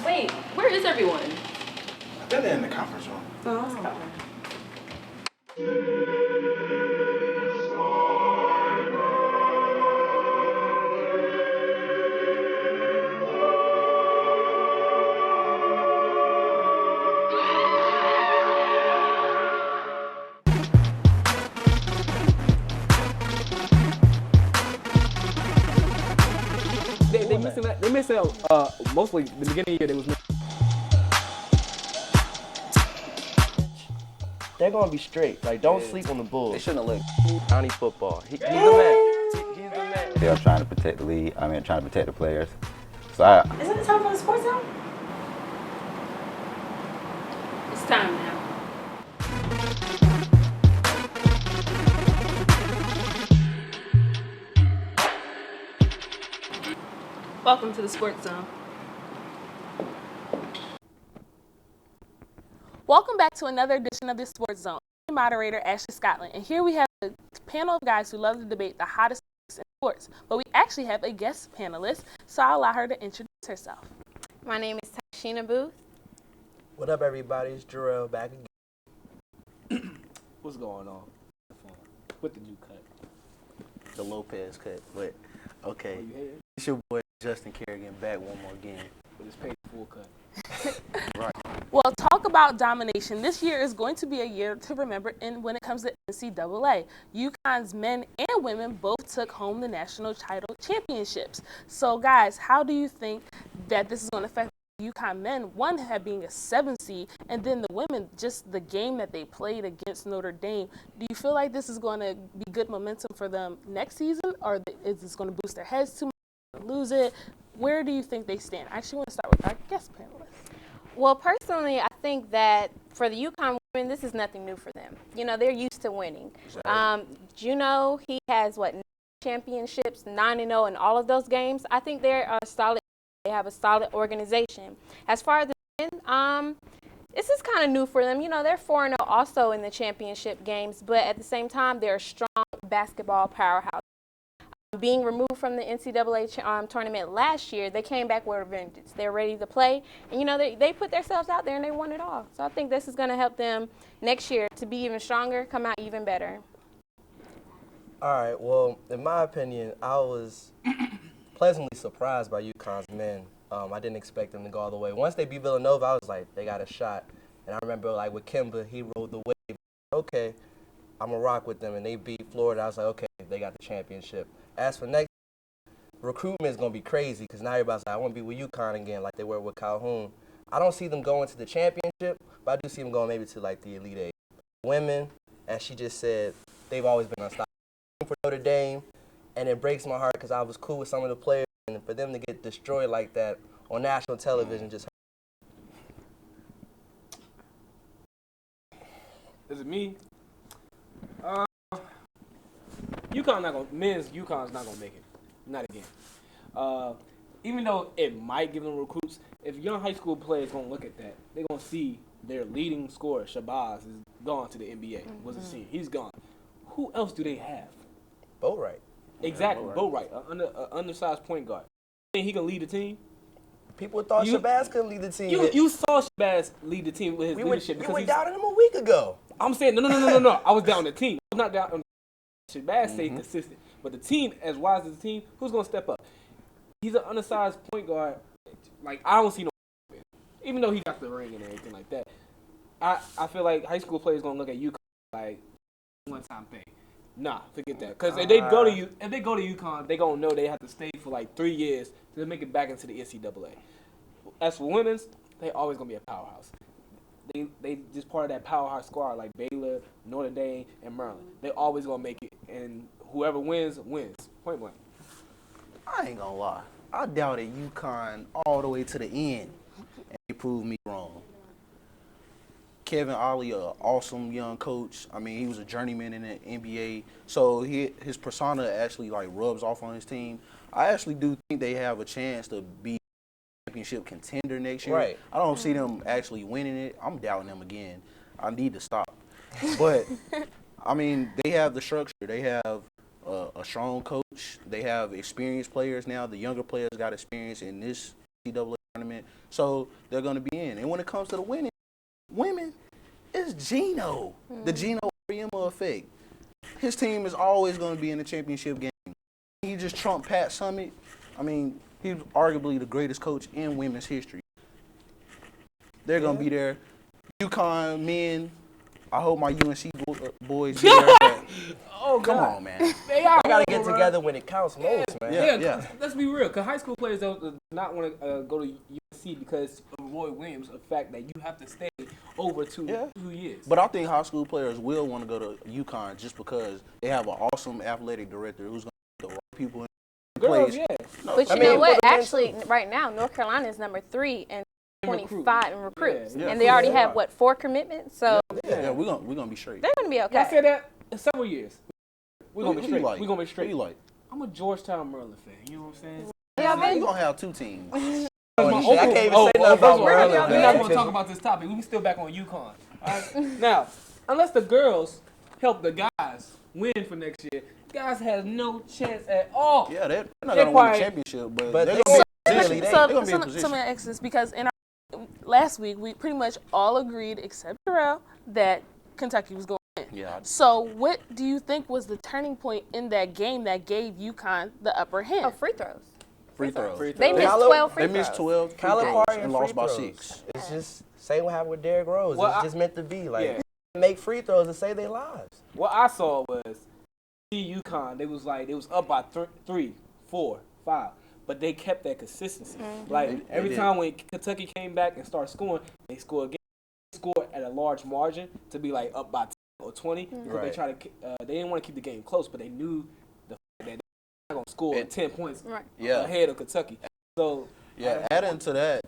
Wait, where is everyone? I think they're in the conference room. Oh. They missing mostly the beginning of the year. They was missing. They're gonna be straight. Like, don't sleep on the Bulls. They shouldn't have let County football. He's the man. He's the man. They're trying to protect the league. Trying to protect the players. So Isn't it time for the Sportszone? It's time now. Welcome to the Sportszone. Welcome back to another edition of the Sportszone. I'm moderator Ashley Scotland, and here we have a panel of guys who love to debate the hottest topics in sports. But we actually have a guest panelist, so I'll allow her to introduce herself. My name is Tashina Booth. What up, everybody? It's Jarrell back again. What's going on with the new cut? The Lopez cut. But, okay. Oh, you hate it? It's your boy Justin Kerrigan back one more game. With his paid full cut. Right. Well, talk about domination. This year is going to be a year to remember when it comes to NCAA. UConn's men and women both took home the national title championships. So, guys, how do you think that this is going to affect UConn men? One had being a 7 seed, and then the women, just the game that they played against Notre Dame. Do you feel like this is going to be good momentum for them next season, or is this going to boost their heads too much, lose it? Where do you think they stand? I actually want to start with our guest panelist. Well, personally, I think that for the UConn women, this is nothing new for them. You know, they're used to winning. Juno, he has, 9 championships, 9-0 in all of those games. I think they're a solid. They have a solid organization. As far as the men, this is kind of new for them. You know, they're 4-0 also in the championship games, but at the same time, they're a strong basketball powerhouse. Being removed from the NCAA tournament last year, they came back with a vengeance. They're ready to play, and you know they put themselves out there and they won it all. So I think this is going to help them next year to be even stronger, come out even better. All right, well, in my opinion, I was pleasantly surprised by UConn's men. I didn't expect them to go all the way. Once they beat Villanova, I was like, they got a shot. And I remember, like, with Kimba, he rode the wave. Okay, I'm going to rock with them. And they beat Florida. I was like, okay, they got the championship. As for next, recruitment is going to be crazy because now everybody's like, I want to be with UConn again like they were with Calhoun. I don't see them going to the championship, but I do see them going maybe to, like, the Elite Eight. Women, as she just said, they've always been unstoppable for Notre Dame. And it breaks my heart because I was cool with some of the players, and for them to get destroyed like that on national television just hurt. Is it me? UConn not gonna UConn's not gonna make it. Not again. Even though it might give them recruits, if young high school players gonna look at that, they're gonna see their leading scorer, Shabazz, is gone to the NBA. Wasn't seen. He's gone. Who else do they have? Boatwright. Exactly, Boatwright, an undersized point guard. Think he can lead the team? People thought Shabazz couldn't lead the team. You saw Shabazz lead the team with his leadership. You were doubting him a week ago. I'm saying, no. I was down on the team. I was not down on Shabazz stayed consistent. But the team, as wise as the team, who's going to step up? He's an undersized point guard. Like, I don't see no even though he got the ring and everything like that. I feel like high school players going to look at UConn like one-time thing. Nah, forget that. Because if they go to UConn, they gonna know they have to stay for like 3 years to make it back into the NCAA. As for women's, they always gonna be a powerhouse. They just part of that powerhouse squad like Baylor, Notre Dame, and Maryland. They always gonna make it, and whoever wins, wins. Point blank. I ain't gonna lie. I doubted UConn all the way to the end, and they proved me wrong. Kevin Ollie, an awesome young coach. I mean, he was a journeyman in the NBA, so his persona actually like rubs off on his team. I actually do think they have a chance to be a championship contender next year. Right. I don't see them actually winning it. I'm doubting them again. I need to stop. But I mean, they have the structure. They have a strong coach. They have experienced players now. The younger players got experience in this NCAA tournament, so they're going to be in. And when it comes to the women, it's Geno, the Geno Auriemma effect. His team is always going to be in the championship game. He just trumped Pat Summitt. I mean, he's arguably the greatest coach in women's history. They're going to be there. UConn men, I hope my UNC boys be there. Oh, Come on, man. They are. I gotta get together when it counts most, man. Yeah. Let's be real. Because high school players don't not want to go to UNC because of Roy Williams, the fact that you have to stay over 2 years. But I think high school players will want to go to UConn just because they have an awesome athletic director who's going to get the right people in Girls, place. yeah. But you know what? Actually, right now, North Carolina is number 3 and 25 in recruits, Yeah. and they already have 4 commitments. So Yeah, we're gonna be straight. they're gonna be okay. I said that in several years. We're gonna be straight. Like, We're gonna be straight. Who you like? I'm a Georgetown Maryland fan. You know what I'm saying? Yeah, you're gonna have 2 teams. I can't even say nothing about first of all, Maryland, we're man. not going to talk about this topic. We can still back on UConn. All right? Now, unless the girls help the guys win for next year, guys have no chance at all. Yeah, they're not gonna win the championship, but they're they gonna be really, in So position. let me ask this, because in our last week we pretty much all agreed, except Terrell, that Kentucky was going to win. Yeah. So what do you think was the turning point in that game that gave UConn the upper hand? Oh, free throws. Free throws. They missed 12 free They throws. missed 12 free Calipari throws and and free lost by throws. 6. It's just same what happened with Derrick Rose. Well, it's just meant to be. Like Yeah. make free throws and save their lives. What I saw was UConn. They was up by 3, 4, 5, but they kept that consistency. Like They every did. time when Kentucky came back and started scoring, they scored again. Scored at a large margin to be like up by 10 or 20. Because Right. they tried to, they didn't want to keep the game close, but they knew the fact that they were not gonna score 10 points Yeah. ahead of Kentucky. So Yeah, adding to that,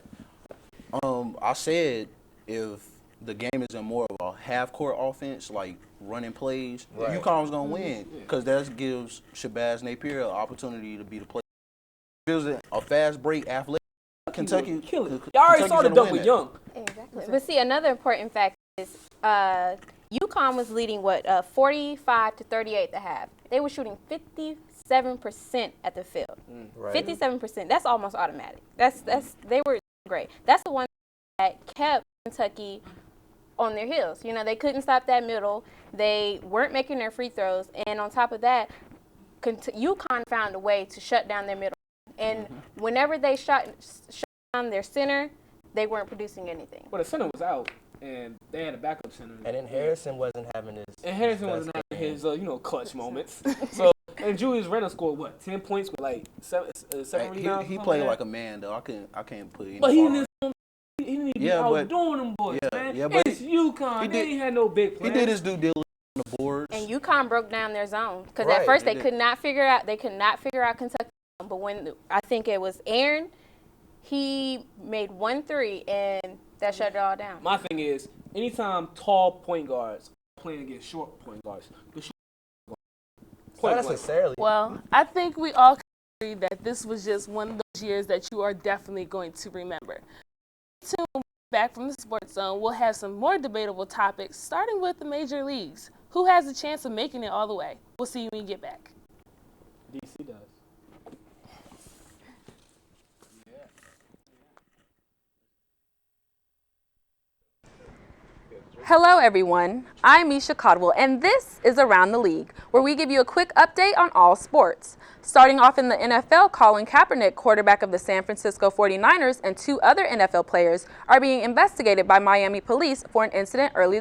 I said if the game is in more of a half-court offense, like running plays, Right. UConn was going to win because that gives Shabazz Napier an opportunity to be the player. If it was a fast break athletic, Kentucky kill it. Kentucky's Y'all already saw the gonna dunk win with that. Young. Exactly. But see, another important fact is UConn was leading 45 to 38 at the half. They were shooting 57% at the field. Right. 57%. That's almost automatic. That's they were great. That's the one that kept Kentucky on their heels. You know, they couldn't stop that middle. They weren't making their free throws, and on top of that, UConn found a way to shut down their middle. And whenever they shut down their center, they weren't producing anything. Well, the center was out, and they had a backup center. And then Harrison wasn't having his. And Harrison wasn't having his, clutch moments. So, and Julius Randle scored, 10 points with like 7 rebounds? He played like a man, though. I can't put any But he fault on didn't, he didn't even Yeah, be but- outdoing them boys, yeah, man. yeah, but It's UConn. he They did- ain't had no big He plans. did his due diligence on the boards. And UConn broke down their zone because Right, at first they they did. could not figure out Kentucky. But when I think it was Aaron, he made 1 3 and that shut it all down. My thing is, anytime tall point guards are playing against short point guards, the short Not point guards. necessarily. Well, I think we all can agree that this was just one of those years that you are definitely going to remember. Soon, when we're back from the Sports Zone, we'll have some more debatable topics, starting with the major leagues. Who has a chance of making it all the way? We'll see you when you get back. DC does. Hello everyone, I'm Misha Codwell and this is Around the League, where we give you a quick update on all sports. Starting off in the NFL, Colin Kaepernick, quarterback of the San Francisco 49ers, and 2 other NFL players are being investigated by Miami police for an incident earlier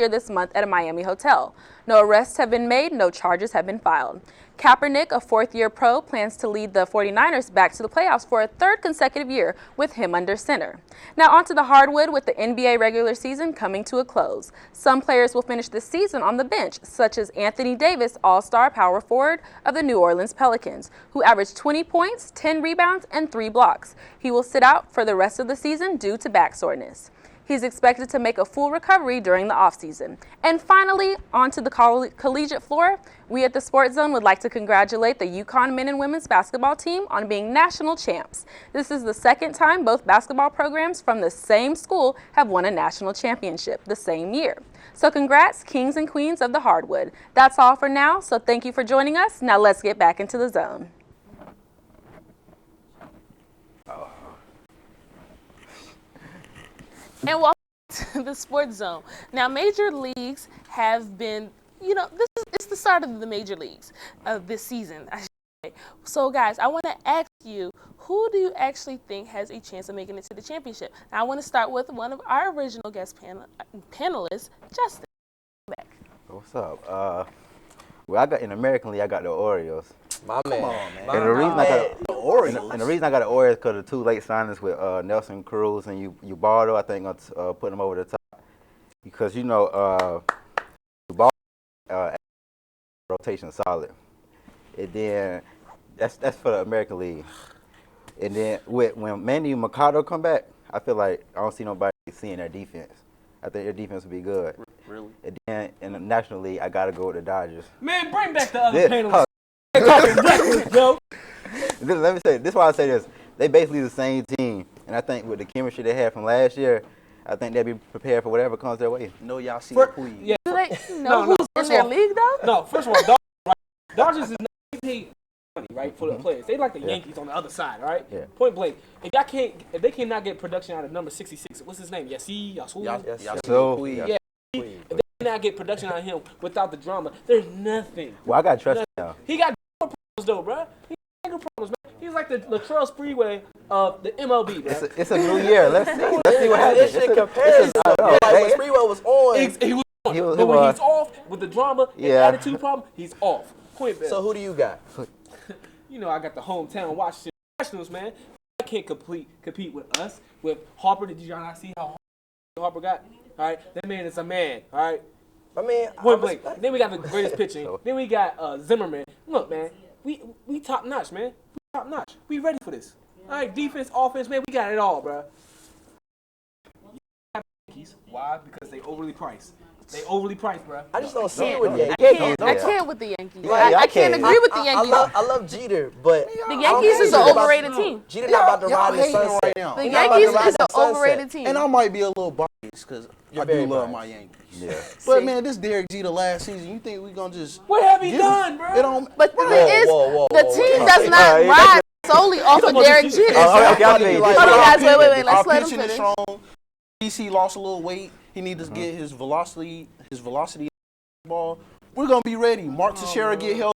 this month at a Miami hotel. No arrests have been made, no charges have been filed. Kaepernick, a 4th-year pro, plans to lead the 49ers back to the playoffs for a 3rd consecutive year with him under center. Now onto the hardwood with the NBA regular season coming to a close. Some players will finish the season on the bench, such as Anthony Davis, all-star power forward of the New Orleans Pelicans, who averaged 20 points, 10 rebounds, and 3 blocks. He will sit out for the rest of the season due to back soreness. He's expected to make a full recovery during the offseason. And finally, onto the collegiate floor, we at the Sports Zone would like to congratulate the UConn men and women's basketball team on being national champs. This is the 2nd time both basketball programs from the same school have won a national championship the same year. So congrats, kings and queens of the hardwood. That's all for now, so thank you for joining us. Now let's get back into the zone. and welcome to the Sports Zone. Now, major leagues have been, it's the start of the major leagues of this season, I should say. So, guys, I want to ask you, who do you actually think has a chance of making it to the championship? Now, I want to start with one of our original guest panelists, Justin. What's up? Well, I got in American League. I got the Orioles. My man. Come on, man. And the reason I got The Orioles. and the reason I got the Orioles because of the 2 late signings with Nelson Cruz and Ubaldo. I think gonna put them over the top because Ubaldo rotation solid. And then that's for the American League. And then when Manny Machado come back, I feel like I don't see nobody seeing their defense. I think their defense will be good. Really? And then in the National League, I gotta go with the Dodgers. Man, bring back the other Yeah. panelists. Yo. Let me say this. Is why I say this. They basically the same team, and I think with the chemistry they had from last year, I think they'll be prepared for whatever comes their way. No, y'all see For- it, please. Yeah. Do they No, know who's in first their of all- league, though? No, first of all, Dodgers is not paid money, right, for the players. They like the Yankees on the other side, right? Yeah. Point blank. If they cannot get production out of number 66, what's his name? Yasu? Y'all Yes, see so- it, please. Yeah. If they cannot get production out of him without the drama, there's nothing. Well, I got trust now. He got problems though, bro. He got problems, man. He's like the Latrell Sprewell of the MLB, bro. It's a new year. Let's see what happens. This shit comparison. Like when Sprewell was on. He was on, He was- but he when was. he's off with the drama and Yeah. attitude problem, he's off. Point blank. So who do you got? I got the hometown Washington Nationals, man. I can't compete with us. With Harper, did y'all not see how Harper got? All right, that man is a man. All right, I mean, point blank. Then we got the greatest pitching. Then we got Zimmerman. Look, man, we top notch, man. We top notch. We ready for this. All right, defense, offense, man, we got it all, bro. Yankees. Why? Because they overly priced. They overly priced, bro. I just don't see it with I Yankees. can't with the Yankees. Yeah, I can't agree with the Yankees. I love Jeter, but The Yankees is an overrated team. Jeter not about to Y'all ride in the hating sunset. right now. The He not about to Yankees ride is in an the sunset. overrated team. And I might be a little biased because I very do love biased. my Yankees. Yeah. But See. man, this Derek Jeter last season, you think we gonna just What have he give done, him- bro? It don't. But the Whoa, thing is, whoa, the whoa, team whoa. does not Yeah, ride solely off of about the Derek season. Jeter. Okay, I feel you. Hold on, guys, wait. Let's Our let him pitching is finish. strong. DC lost a little weight. He needs to get his velocity of the ball. We're gonna be ready. Mark Teixeira get healthy.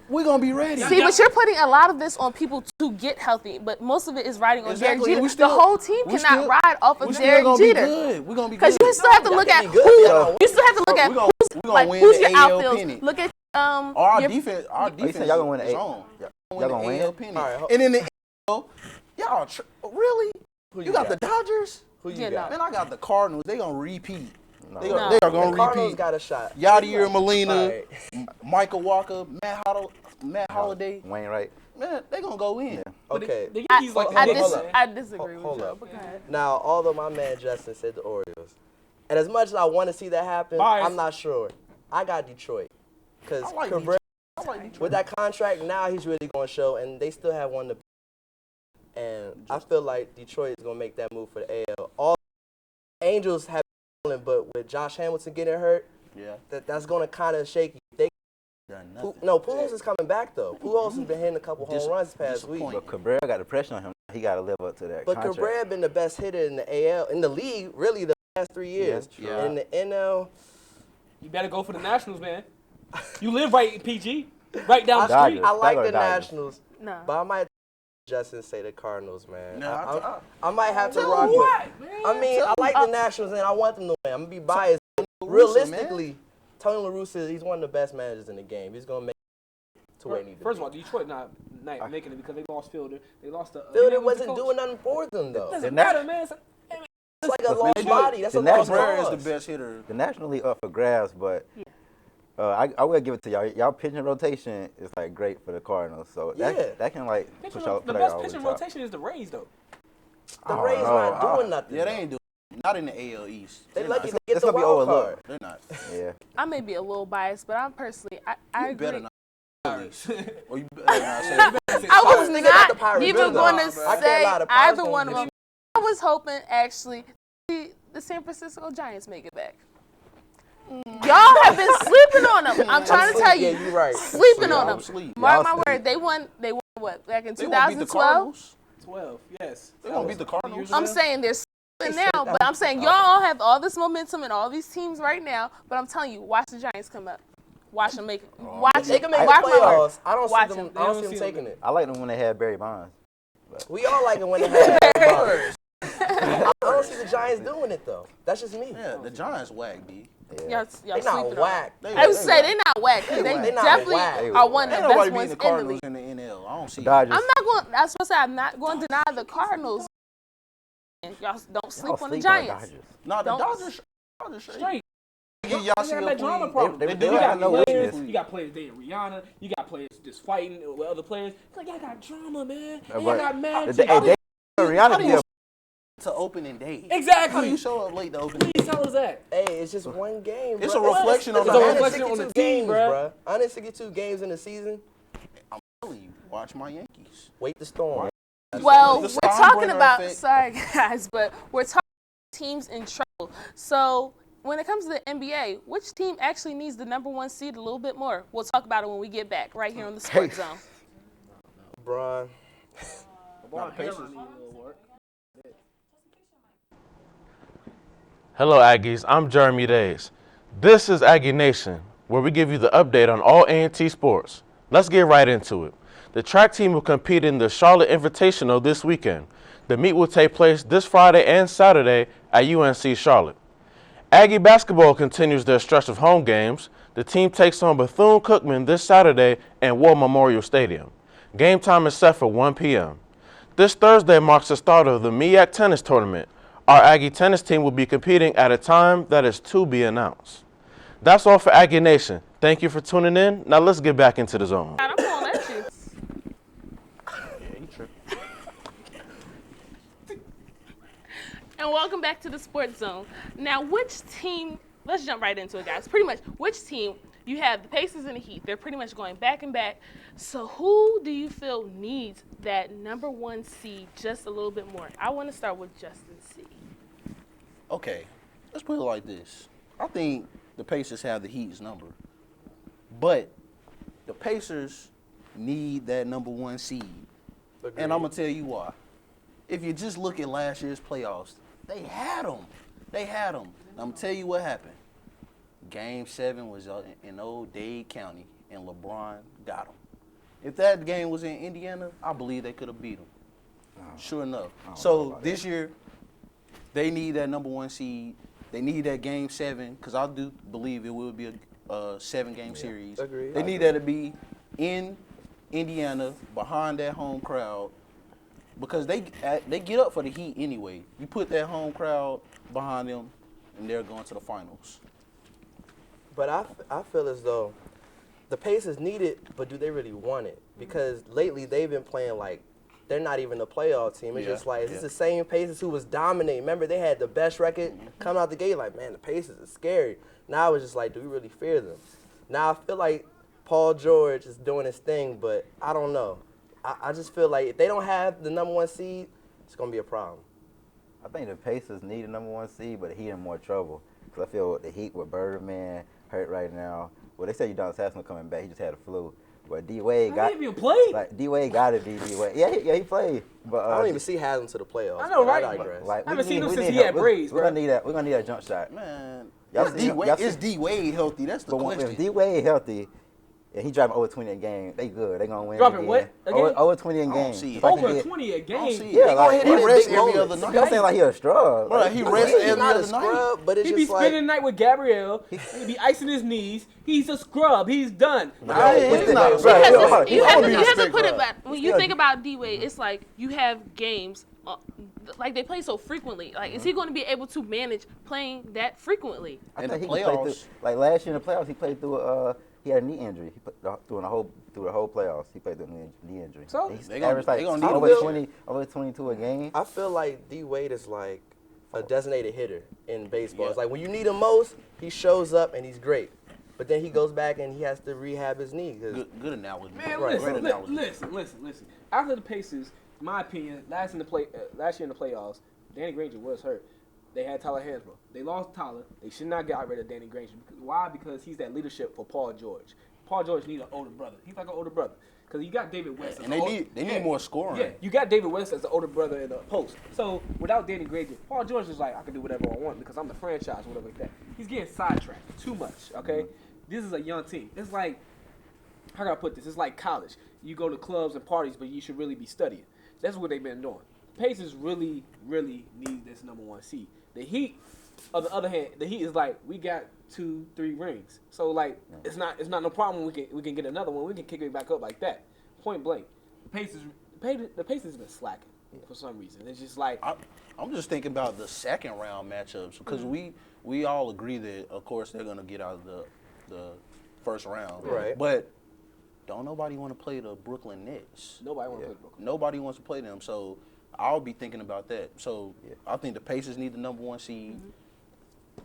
We're gonna be ready. See, but you're putting a lot of this on people to get healthy, but most of it is riding on Exactly. Derek We Jeter. still- The whole team we cannot still- ride off of We're still Derek gonna Jeter. be good. We're gonna be Because good. you still have to look at be good, who. though. You still have to look at We gonna win who's the your AL outfields. pennant. Look at Our your- defense. Our you defense. saying y'all gonna win the is A- on. y'all gonna win? AL pennant. All right, And in the AL, y'all really? Who You got the Dodgers? Who you Yeah, got? Man, I got the Cardinals. They gonna repeat. No. They No. are The gonna Cardinals repeat. got a shot. Yadier Molina, All right. Michael Walker, Matt Holliday. Wayne Wright. Man, they gonna go in. Okay. The Yankees like hold the up. Knicks, man. I disagree Hold with you. up. But go ahead. Now, although my man Justin said the Orioles, and as much as I want to see that happen, Bias. I'm not sure. I got Detroit. Because I like Cabrera, Detroit. with that contract, now he's really going to show, and they still have one to. And I feel like Detroit is going to make that move for the AL. All Angels have been, but with Josh Hamilton getting hurt, Yeah. that's going to kind of shake you. They, Done nothing. no, Pujols is coming back, though. Pujols has been hitting a couple home runs this past week. disappointing. But Cabrera got the pressure on him. He got to live up to that But contract. Cabrera been the best hitter in the AL, in the league, really the last 3 years. Yeah, true. And in the NL, You better go for the Nationals, man. You live right in PG, right down the Dodgers. street. I like Dodgers. the Nationals, No. but I might Justin say the Cardinals, man. No, I might have to Tell rock me with. what, man? I mean, I like the Nationals and I want them to win. I'm gonna be biased. La Russa, Realistically, Tony La Russa, he's one of the best managers in the game. He's gonna make it to where he needs to First of be. all, Detroit not making it because they lost Fielder. They lost the. Fielder wasn't doing nothing for them though. Doesn't The Nat- matter, man. It's like a lost body. That's the a lost Cabrera is cause. the best hitter. The National League up for grabs, but I will give it to y'all. Y'all pitching rotation is like great for the Cardinals, so Yeah. that can like push y'all. The put best y'all over pitching the top. rotation is the Rays, though. The Rays not doing nothing. Yeah, they ain't doing. Not in the AL East. They They're lucky not. to get It's the gonna be wild overlooked. card. They're not. Yeah. I may be a little biased, but I'm personally, I You better agree. not. Or you better not say. I was Nigga, not the not Pirates, even though. going to I can't say lie, the Pirates either gonna one of get them. I was hoping actually the San Francisco Giants make it back. Y'all have been sleeping on them. I'm trying to tell you, Yeah, you're right. sleeping on them. Sleep. Mark Y'all my sleep. word, they won what back in They won't beat the 2012. Cardinals. 12, yes. They won't beat the Cardinals. I'm saying they're sleeping something now, but I'm saying y'all have all this momentum and all these teams right now. But I'm telling you, watch the Giants come up. Watch them make it. Watch They it. can make the Watch my work. playoffs. I don't Watch see them. them. I don't see them taking it. I like them when they had Barry Bonds. We all like it when they have Bonds. I don't see the Giants doing it though. That's just me. Yeah, the Giants whack, B. Y'all They not sleeping whack. on. I would say they're not whack because they They not definitely whack. are one of Ain't the nobody best beating ones the in the Cardinals league. in the NL. I don't see it. Dodgers. I'm not going. I was supposed to say I'm not going to deny the Cardinals. Y'all don't sleep on the Giants. No, the Don't- Dodgers Straight. Y'all You see got them that drama play. problem. They You do got have no players. weakness. You got players dating Rihanna. You got players just fighting with other players. It's like y'all got drama, man. And y'all got mad. Rihanna can be a To opening day. Exactly. How do you show up late to opening day? Please tell us that. Hey, it's just one game. It's bro. a reflection on It's the a reflection on the 162 team, games, bruh. 162 games in the season. I'm telling you, watch my Yankees. Wait the storm. Well, The we're talking Steinbrenner about. effect. Sorry, guys, but we're talking about teams in trouble. So when it comes to the NBA, which team actually needs the #1 seed a little bit more? We'll talk about it when we get back right here on the Sports Zone. LeBron. Hello, Aggies. I'm Jeremy Days. This is Aggie Nation, where we give you the update on all A&T sports. Let's get right into it. The track team will compete in the Charlotte Invitational this weekend. The meet will take place this Friday and Saturday at UNC Charlotte. Aggie basketball continues their stretch of home games. The team takes on Bethune-Cookman this Saturday at War Memorial Stadium. Game time is set for 1 p.m. This Thursday marks the start of the MEAC Tennis Tournament. Our Aggie tennis team will be competing at a time that is to be announced. That's all for Aggie Nation. Thank you for tuning in. Now let's get back into the zone. I'm going at you. And welcome back to the Sports Zone. Now, which team, let's jump right into it, guys. Pretty much, which team, you have the Pacers and the Heat. They're pretty much going back and back. So who do you feel needs that #1 seed just a little bit more? I want to start with Justin C. Okay, let's put it like this. I think the Pacers have the Heat's number, but the Pacers need that #1 seed, and I'm gonna tell you why. If you just look at last year's playoffs, they had them. I'm gonna tell you what happened. Game 7 was in old Dade County, and LeBron got them. If that game was in Indiana, I believe they could have beat them. Sure enough. So this year, they need that #1 seed. They need that Game 7 because I do believe it will be a 7-game series. Agreed. They need that to be in Indiana behind that home crowd because they get up for the Heat anyway. You put that home crowd behind them, and they're going to the finals. But I feel as though the Pacers need it, but do they really want it? Because lately they've been playing like they're not even a playoff team. It's just like, is this the same Pacers who was dominating? Remember, they had the best record coming out the gate. Like, man, the Pacers are scary. Now it's just like, do we really fear them? Now I feel like Paul George is doing his thing, but I don't know. I just feel like if they don't have the #1 seed, it's going to be a problem. I think the Pacers need a #1 seed, but the Heat in more trouble. Because I feel the Heat with Birdman hurt right now. Well, they say Udonis Haslem coming back. He just had a flu. But D-Wade got. He even played. Like D-Wade got to be D-Wade. Yeah, he played. But I don't even see Haslam to the playoffs. I know, but right? I digress. Like, I haven't seen him we since need he had help. braids, We're bro. gonna need that. We're gonna need that jump shot. Man, Y'all is see- D-Wade, y'all see- is D-Wade healthy? That's the But question. if D-Wade healthy, and he driving over 20 a game, they good. They gonna win. Dropping again. what again? Over 20 a I don't game. see it. Just like he Over did. 20 a I don't game. see it. Yeah, They like, hit he his rests every moments. other You night. saying like he a scrub? Bro, he rests He's every not a other night. scrub, but it's He be just like spending the night with Gabrielle. He be icing his knees. He's a scrub. He's done. He's not a Because scrub. you have to respect put it her. back. When you think about D-Wade, it's like you have games, like they play so frequently. Like, is he going to be able to manage playing that frequently? I In think the he can play playoffs. through, like last year in the playoffs, he played through he had a knee injury. He played through the whole playoffs. He played through a knee injury. So? He's They gonna- averaged like they gonna need over him. 22 a game. I feel like D-Wade is like a designated hitter in baseball. It's like when you need him most, he shows up and he's great. But then he goes back and he has to rehab his knee. 'Cause Good analogy. Man, Right, Great listen, analogy. listen. After the Pacers, in my opinion, last year in the playoffs, Danny Granger was hurt. They had Tyler Hansbrough. They lost Tyler. They should not get rid of Danny Granger. Why? Because he's that leadership for Paul George. Paul George needs an older brother. He's like an older brother. because you got David West. And they need more scoring. Yeah, you got David West as the older brother in the post. So without Danny Grady, Paul George is like, I can do whatever I want because I'm the franchise, whatever like that. He's getting sidetracked too much. Okay, this is a young team. It's like, how can I put this? It's like college. You go to clubs and parties, but you should really be studying. That's what they've been doing. Pacers really, really need this number 1 seed. The Heat, on the other hand, the Heat is like, we got 2-3 rings. So like, it's not no problem. We can get another one. We can kick it back up like that. Point blank. The Pacers have been slacking for some reason. It's just like I'm just thinking about the second round matchups because we all agree that of course they're gonna get out of the first round. Right. But don't nobody want to play the Brooklyn Nets. nobody wants to play Brooklyn. Nobody wants to play them. So I'll be thinking about that. So I think the Pacers need the number 1 seed,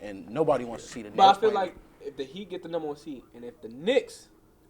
and nobody wants to see the Nets. But I feel play. like if the Heat get the number 1 seed, and if the Knicks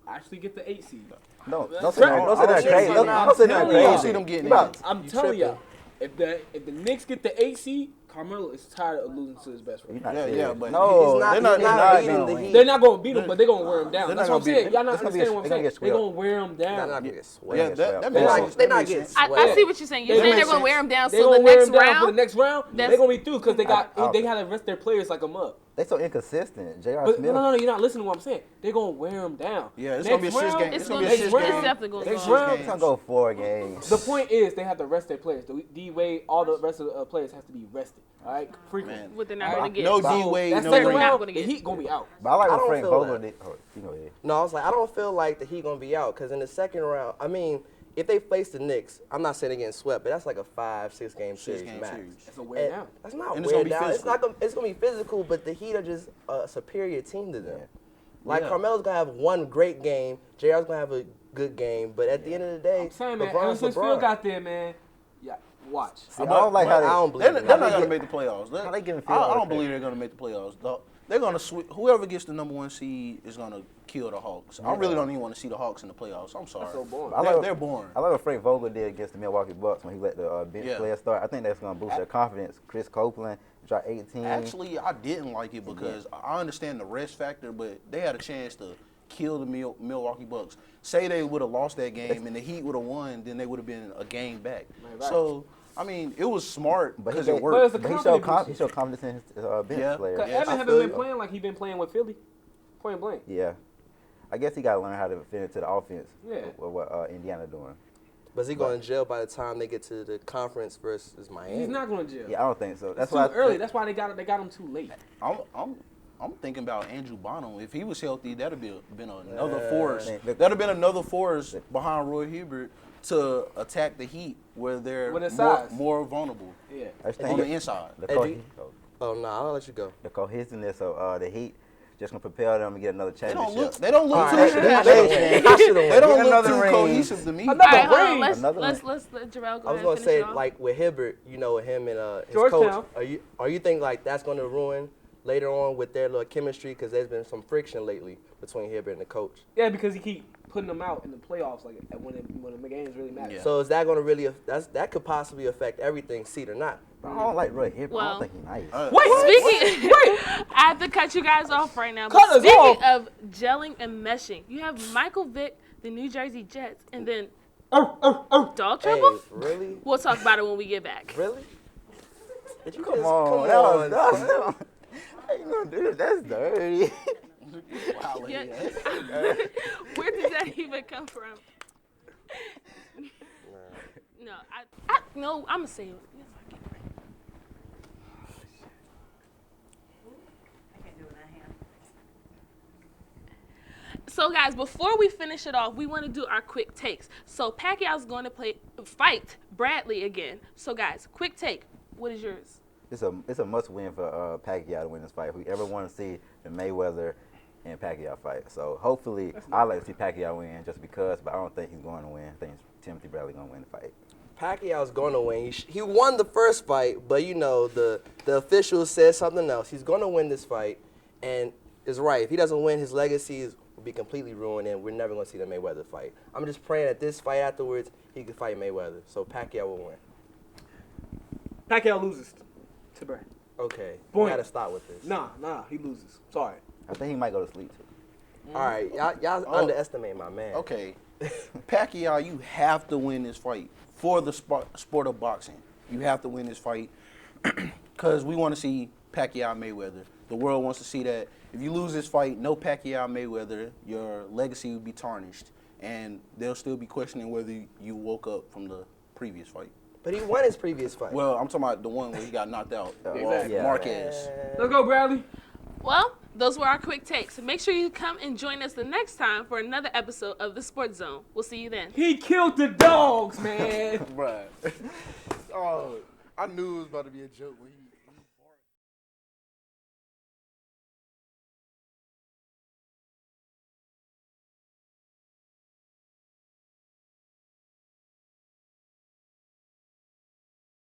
actually get the 8 seed, Don't say that crazy. Don't say that I don't see crazy. them getting About- in. I'm telling y'all, if the Knicks get the 8 seed, Carmelo is tired of losing to his best friend. You're not Yeah, serious. but no, he's not they're beating not the no. Heat. They're not going to beat him, but they're going to wear him down. They're That's not what I'm gonna saying. beat- Y'all not it's gonna be understanding what I'm they're gonna saying. get They're swept. going to wear him They're down. not gonna get swept. Yeah, that makes They're sense. They're That not makes getting sense. swept. I see what you're saying. You're That saying they're makes going to sense. wear them down They're so the going to wear next him down for the round. next round. That's- They're going to be through because they got to rest their players like a mug. They so inconsistent. J.R. But Smith. no, you're not listening to what I'm saying. They're going to wear him down. Yeah, it's Next gonna be a six round- game. It's It's going gonna to be a be six round. game. susceptible. Next so- round. It's gonna go 4 games. The point is they have to rest their players. The D-Wade, all the rest of the players have to be rested. All right? Frequently. Man. What they're not going to get. No So, D-Wade, that no second ring. Not round, gonna the get. Heat going to be out. But I like I what don't Frank feel Vogel that. did. Oh, you know it. No, I was like, I don't feel like the Heat gonna be out because in the second round, I mean, if they face the Knicks, I'm not saying they're getting swept, but that's like a 5-6 game series Six-game max. series. It's a wear And down. that's not And it's wear gonna be down. It's physical. not gonna. It's gonna be physical, but the Heat are just a superior team to them. Yeah. Like Yeah. Carmelo's gonna have one great game, JR's gonna have a good game, but at the end of the day, I'm saying, man, ever LeBron's since LeBron. Phil got there, man, yeah, watch. See, I don't like how I they. don't believe They're in not that. going to make the playoffs. How they giving I don't Phil believe they're going to make the playoffs. They're going to whoever gets the number 1 seed is going to kill the Hawks. I really don't even want to see the Hawks in the playoffs. I'm sorry. That's so boring. I like They're boring. I like what Frank Vogel did against the Milwaukee Bucks when he let the bench Yeah. players start. I think that's going to boost their confidence. Chris Copeland dropped 18. Actually, I didn't like it because I understand the rest factor, but they had a chance to kill the Milwaukee Bucks. Say they would have lost that game and the Heat would have won, then they would have been a game back. Right. So, I mean, it was smart But because he it gave- worked. But he it's a showed confidence he showed confidence in his bench Yeah. players. Because I Evan feel haven't been you. playing like he been playing with Philly. Point blank. Yeah. I guess he got to learn how to fit into the offense. Yeah. With what Indiana doing. But is he going to jail by the time they get to the conference versus Miami? He's not going to jail. Yeah, I don't think so. That's It's too why early. That's why they got him too late. I'm thinking about Andrew Bonham. If he was healthy, that'd been another force. man. That'd have been another force behind Roy Hibbert to attack the Heat where they're With his size. more vulnerable Yeah. I just on think the inside. the, Eddie? Oh no, I'll let you go. the cohesiveness of the Heat just gonna propel them to get another They championship. don't look All too. right, They They don't look another too ring. cohesive to me. All right, hold on. ring. Another Let's let Jarrell go I was ahead gonna and finish say, it off. like with Hibbert, you know, him and his Georgetown. coach. Are you think like that's gonna ruin later on with their little chemistry? Because there's been some friction lately between Hibbert and the coach. Yeah, because he keep putting them out in the playoffs, like when the games really matter. Yeah. So is that gonna really that could possibly affect everything, seed or not? I don't like Roy Hibbert. I Well- don't think he's nice. Wait, Speaking, I have to cut you guys off right now. Cut But us speaking off. of gelling and meshing, you have Michael Vick, the New Jersey Jets, and then Dog Hey, Trouble. really? We'll talk about it when we get back. Really? Did you Come just, on, that was how you gonna do it? That's dirty. Yeah. Where did that even come from? No, I'm gonna say it. So guys, before we finish it off, we want to do our quick takes. So Pacquiao's going to fight Bradley again. So guys, quick take. What is yours? It's a must win for Pacquiao to win this fight. If we ever want to see the Mayweather and Pacquiao fight, so hopefully I'd like to see Pacquiao win just because, but I don't think he's going to win. I think Timothy Bradley going to win the fight. Pacquiao's going to win. He won the first fight, but you know the officials said something else. He's going to win this fight, and is right. If he doesn't win, his legacy will be completely ruined, and we're never going to see the Mayweather fight. I'm just praying that this fight afterwards he can fight Mayweather, so Pacquiao will win. Pacquiao loses to Brad. Okay, we Point. got to start with this. Nah, he loses. Sorry. I think he might go to sleep too. All right, y'all underestimate my man. Okay, Pacquiao, you have to win this fight for the sport of boxing. You have to win this fight because we want to see Pacquiao Mayweather. The world wants to see that. If you lose this fight, no Pacquiao Mayweather, your legacy will be tarnished, and they'll still be questioning whether you woke up from the previous fight. But he won his previous fight. Well, I'm talking about the one where he got knocked out. Exactly. Yeah. Marquez. Let's go, Bradley. Well, those were our quick takes. So make sure you come and join us the next time for another episode of the Sports Zone. We'll see you then. He killed the dogs, man. Bruh. Oh, I knew it was about to be a joke when he